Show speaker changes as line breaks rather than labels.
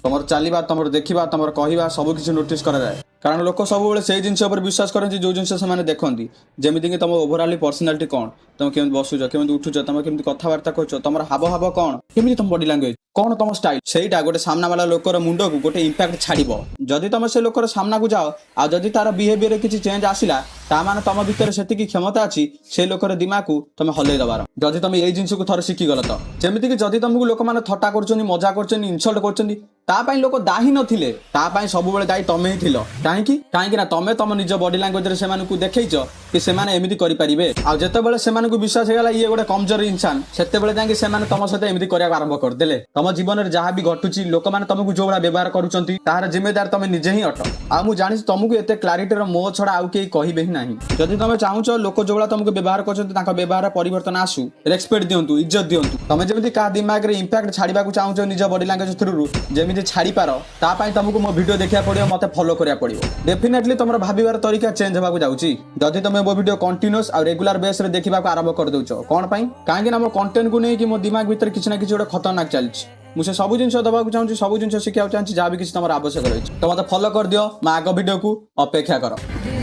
तुम चलवा तुम देखा तुम कहवा सबकि नोटिस कराए कारण लोक सब से जिन विश्वास करते जो जिन से देखती जमीक तुम ओभरअल पर्सनालीटी कौन तुम केमी बसुच केमी उठुच तुम केमी कथबार्ता कर तुम हाव हाव कौन केमी तुम बॉडी लैंग्वेज कौन तुम स्टाइल सेटा गोटे सामना वाला लोकर मुंड को गोटे इंपैक्ट छाड़ब जदि तुम से लोकर सामना को जाओ आ जदि तार बिहेवियर किसी चेंज आसला ताने तुम भितर से क्षमता अच्छी से लोकर दिमाग को तुम हल्ले दबार जदि तुम ये जिन को थर शिखीगल तो जमीक जदि तुमको लोक मैंने थट्टा कर मजा कर इनसल्ट कर लोक दाही नथिले सब दायी तमें ही थिल कहीं तमें तुम निज बॉडी लैंग्वेज से देखईच कि से एमती करेंगे आते से विश्वास होगा ये गोटे कमजोर इंसान से तुम सहित एमती करने आरंभ करदे तुम जीवन में जहाँ भी घटुची लोक मैंने तुमको जो भाया व्यवहार कर जिम्मेदार तुम निजे ही अट आ जानी तुमको एत क्लारीटी मो छड़ा आउ कहीं कहे ही ना जदि तुम चाहूच लोक जो भाया तुमको व्यवहार कर व्यवहार परिवर्तन आसू रेस्पेक्ट दिंतु इज्जत दिंतु तुम जमी क्या दिमाग में इंपैक्ट छाड़ा चाहूच निज बॉडी लैंग्वेज थ्रू जमी छाड़ी पार तापाई तुमको मो वीडियो देखा पड़ो मत फॉलो करा पड़ो डेफिनेटली तुम भावर तरीका चेंज होगा जाऊँगी जदि तुम मो वीडियो कंटिन्यूस और रेगुलर बेस रे देखा आरंभ कर दौच कौन कहीं मो कंटेंट को लेकिन मो दिमाग भीतर किसी ना किसी गोटे खतरनाक चलती मुझे सब जिन दबाक चाहिए सब जिन शिखा चाहिए जहाँ भी किसी तुम आवश्यक रही तो मत फॉलो कर दियो मैं आग वीडियो को अपेक्षा कर।